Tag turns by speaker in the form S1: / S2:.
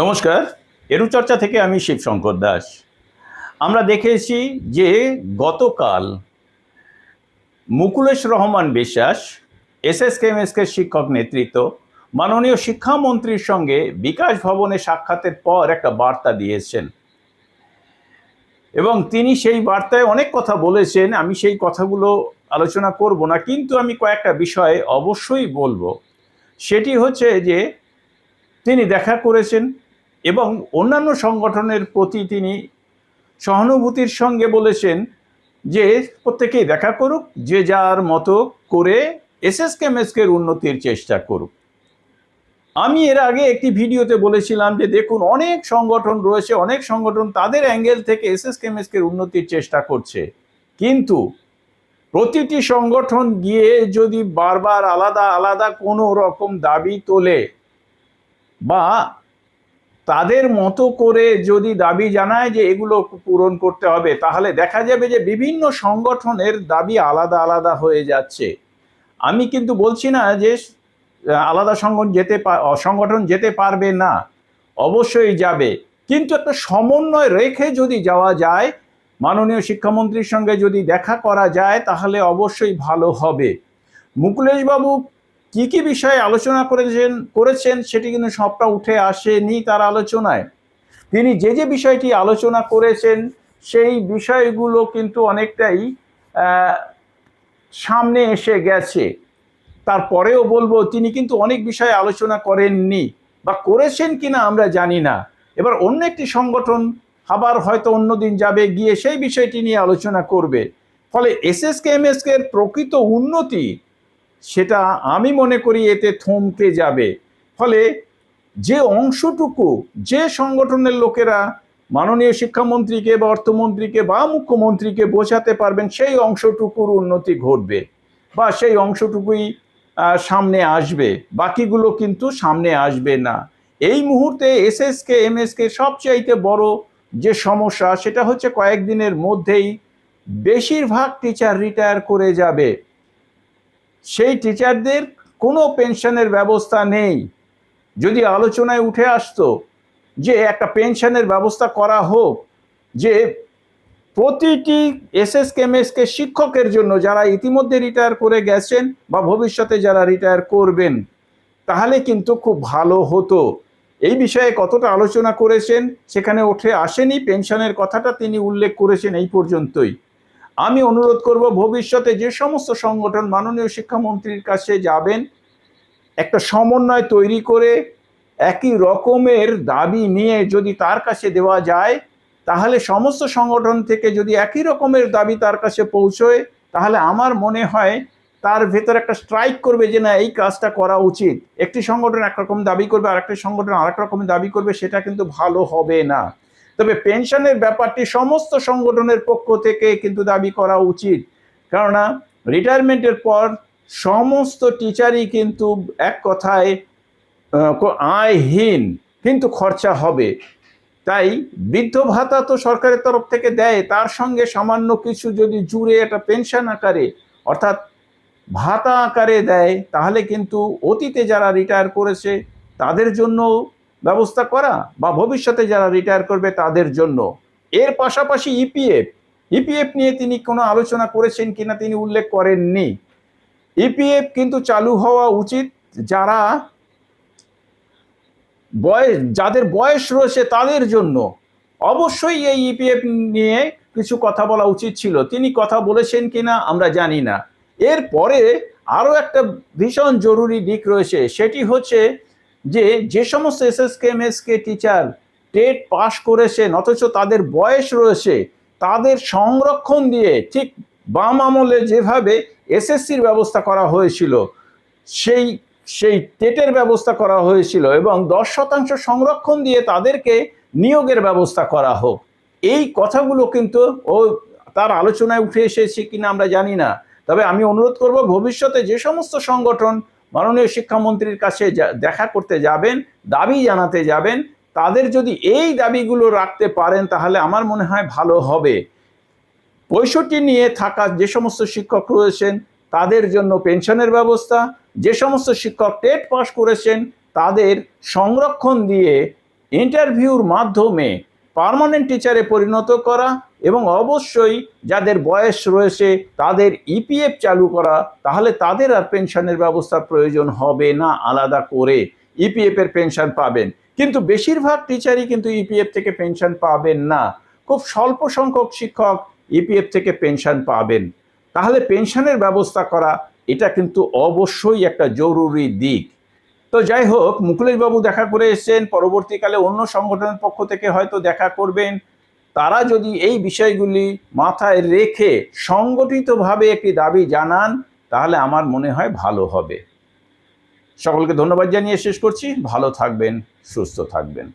S1: নমস্কার। এরুচর্চা থেকে আমি শিবশঙ্কর দাস। আমরা দেখেছি যে গতকাল মুকুলেশ রহমান বিশ্বাস এসএসকেএমএসকে শিক্ষক নেতৃত্ব মাননীয় শিক্ষামন্ত্রীর সঙ্গে বিকাশ ভবনে সাক্ষাতের পর একটা বার্তা দিয়েছেন এবং তিনি সেই বার্তায় অনেক কথা বলেছেন। আমি সেই কথাগুলো আলোচনা করব না, কিন্তু আমি কয়েকটা বিষয় অবশ্যই বলবো। সেটি হচ্ছে যে তিনি দেখা করেছেন এবং অন্যান্য সংগঠনের প্রতি তিনি সহানুভূতির সঙ্গে বলেছেন যে প্রত্যেকেই দেখা করুক, যে যার মতো করে এসএসকেএমএসকের উন্নতির চেষ্টা করুক। আমি এর আগে একটি ভিডিওতে বলেছিলাম যে দেখুন, অনেক সংগঠন রয়েছে, অনেক সংগঠন তাদের অ্যাঙ্গেল থেকে এসএসকেএমএসকের উন্নতির চেষ্টা করছে, কিন্তু প্রতিটি সংগঠন গিয়ে যদি বারবার আলাদা আলাদা কোনো রকম দাবি তোলে বা তাদের মতো করে যদি দাবি জানায় যে এগুলো পূরণ করতে হবে, তাহলে দেখা যাবে যে বিভিন্ন সংগঠনের দাবি আলাদা আলাদা হয়ে যাচ্ছে। আমি কিন্তু বলছি না যে আলাদা সংগঠন যেতে পারবে না, অবশ্যই যাবে, কিন্তু একটা সমন্বয় রেখে যদি যাওয়া যায়, মাননীয় শিক্ষামন্ত্রীর সঙ্গে যদি দেখা করা যায়, তাহলে অবশ্যই ভালো হবে। মুকুলেশবাবু কি কি বিষয়ে আলোচনা করেছেন সেটি কিন্তু সবটা উঠে আসেনি তার আলোচনায়। তিনি যে যে বিষয়টি আলোচনা করেছেন সেই বিষয়গুলো কিন্তু অনেকটাই সামনে এসে গেছে। তারপরেও বলবো, তিনি কিন্তু অনেক বিষয়ে আলোচনা করেননি, বা করেছেন কিনা আমরা জানি না। এবার অন্য একটি সংগঠন আবার হয়তো অন্যদিন যাবে, গিয়ে সেই বিষয়টি নিয়ে আলোচনা করবে। ফলে এসএসকেএমএসকের প্রকৃত উন্নতি সেটা আমি মনে করি এতে থমকে যাবে। ফলে যে অংশটুকু যে সংগঠনের লোকেরা মাননীয় শিক্ষামন্ত্রীকে বা অর্থমন্ত্রীকে বা মুখ্যমন্ত্রীকে বোঝাতে পারবেন, সেই অংশটুকুর উন্নতি ঘটবে বা সেই অংশটুকুই সামনে আসবে, বাকিগুলো কিন্তু সামনে আসবে না। এই মুহূর্তে এসএসকেএমএসকে সবচাইতে বড় যে সমস্যা সেটা হচ্ছে কয়েকদিনের মধ্যেই বেশিরভাগ টিচার রিটায়ার করে যাবে। সেই টিচারদের কোনো পেনশনের ব্যবস্থা নেই। যদি আলোচনায় উঠে আসতো যে একটা পেনশনের ব্যবস্থা করা হোক, যে প্রতিটি এসএসকেএমএসকে শিক্ষকের জন্য যারা ইতিমধ্যে রিটায়ার করে গেছেন বা ভবিষ্যতে যারা রিটায়ার করবেন, তাহলে কিন্তু খুব ভালো হতো। এই বিষয়ে কতটা আলোচনা করেছেন সেখানে উঠে আসেনি, পেনশনের কথাটা তিনি উল্লেখ করেছেন এই পর্যন্তই। আমি অনুরোধ করব, ভবিষ্যতে যে সমস্ত সংগঠন মাননীয় শিক্ষামন্ত্রীর কাছে যাবেন, একটা সমন্বয় তৈরি করে একই রকমের দাবি নিয়ে যদি তার কাছে দেওয়া যায়, তাহলে সমস্ত সংগঠন থেকে যদি একই রকমের দাবি তার কাছে পৌঁছয়, তাহলে আমার মনে হয় তার ভেতর একটা স্ট্রাইক করবে যে না, এই কাজটা করা উচিত। একটি সংগঠন একরকম দাবি করবে, আরেকটি সংগঠন আরেক রকমের দাবি করবে, সেটা কিন্তু ভালো হবে না। তবে পেনশনের ব্যাপারটি সমস্ত সংগঠনের পক্ষ থেকে কিন্তু দাবি করা উচিত, কেননা রিটায়ারমেন্টের পর সমস্ত টিচারই কিন্তু এক কথায় আয়হীন, কিন্তু খরচা হবে। তাই বৃদ্ধ ভাতা তো সরকারের তরফ থেকে দেয়, তার সঙ্গে সামান্য কিছু যদি জুড়ে একটা পেনশন আকারে অর্থাৎ ভাতা আকারে দেয়, তাহলে কিন্তু অতীতে যারা রিটায়ার করেছে তাদের জন্য ব্যবস্থা করা, বা ভবিষ্যতে যারা রিটায়ার করবে তাদের জন্য। এর পাশাপাশি ইপিএফ নিয়ে তিনি কোনো আলোচনা করেছেন কিনা তিনি উল্লেখ করেননি। ইপিএফ কিন্তু চালু হওয়া উচিত, যাদের বয়স রয়েছে তাদের জন্য। অবশ্যই এই ইপিএফ নিয়ে কিছু কথা বলা উচিত ছিল, তিনি কথা বলেছেন কিনা আমরা জানি না। এরপরে আরও একটা ভীষণ জরুরি দিক রয়েছে, সেটি হচ্ছে যে সমস্ত এসএসকেএমএসকে টিচার টেট পাশ করেছেন অথচ তাদের বয়স রয়েছে, তাদের সংরক্ষণ দিয়ে ঠিক বাম আমলে যেভাবে এসএসসির ব্যবস্থা করা হয়েছিল, সেই টেটের ব্যবস্থা করা হয়েছিল, এবং 10% সংরক্ষণ দিয়ে তাদেরকে নিয়োগের ব্যবস্থা করা হোক। এই কথাগুলো কিন্তু তার আলোচনায় উঠে এসেছে কিনা আমরা জানি না। তবে আমি অনুরোধ করব, ভবিষ্যতে যে সমস্ত সংগঠন মাননীয় শিক্ষামন্ত্রীর কাছে দেখা করতে যাবেন, দাবি জানাতে যাবেন, তাদের যদি এই দাবিগুলো রাখতে পারেন, তাহলে আমার মনে হয় ভালো হবে। 65 নিয়ে থাকা যে সমস্ত শিক্ষক রয়েছেন তাদের জন্য পেনশনের ব্যবস্থা, যে সমস্ত শিক্ষক টেট পাস করেছেন তাদের সংরক্ষণ দিয়ে ইন্টারভিউর মাধ্যমে পার্মানেন্ট টিচারে পরিণত করা এবং অবশ্যই যাদের বয়স রয়েছে তাদের ইপিএফ চালু করা, তাহলে তাদের আর পেনশনের ব্যবস্থার প্রয়োজন হবে না, আলাদা করে ইপিএফ এর পেনশন পাবেন। কিন্তু বেশিরভাগ টিচারই কিন্তু ইপিএফ থেকে পেনশন পাবেন না, খুব স্বল্প সংখ্যক শিক্ষক ইপিএফ থেকে পেনশন পাবেন। তাহলে পেনশনের ব্যবস্থা করা এটা কিন্তু অবশ্যই একটা জরুরি দিক। তো যাই হোক, মুকুলেশবাবু দেখা করে এসেছেন, পরবর্তীকালে অন্য সংগঠনের পক্ষ থেকে হয়তো দেখা করবেন। তারা যদি এই বিষয়গুলি মাথায় রেখে সংগঠিতভাবে একটি দাবি জানান, তাহলে আমার মনে হয় ভালো হবে। সকলকে ধন্যবাদ জানিয়ে শেষ করছি। ভালো থাকবেন, সুস্থ থাকবেন।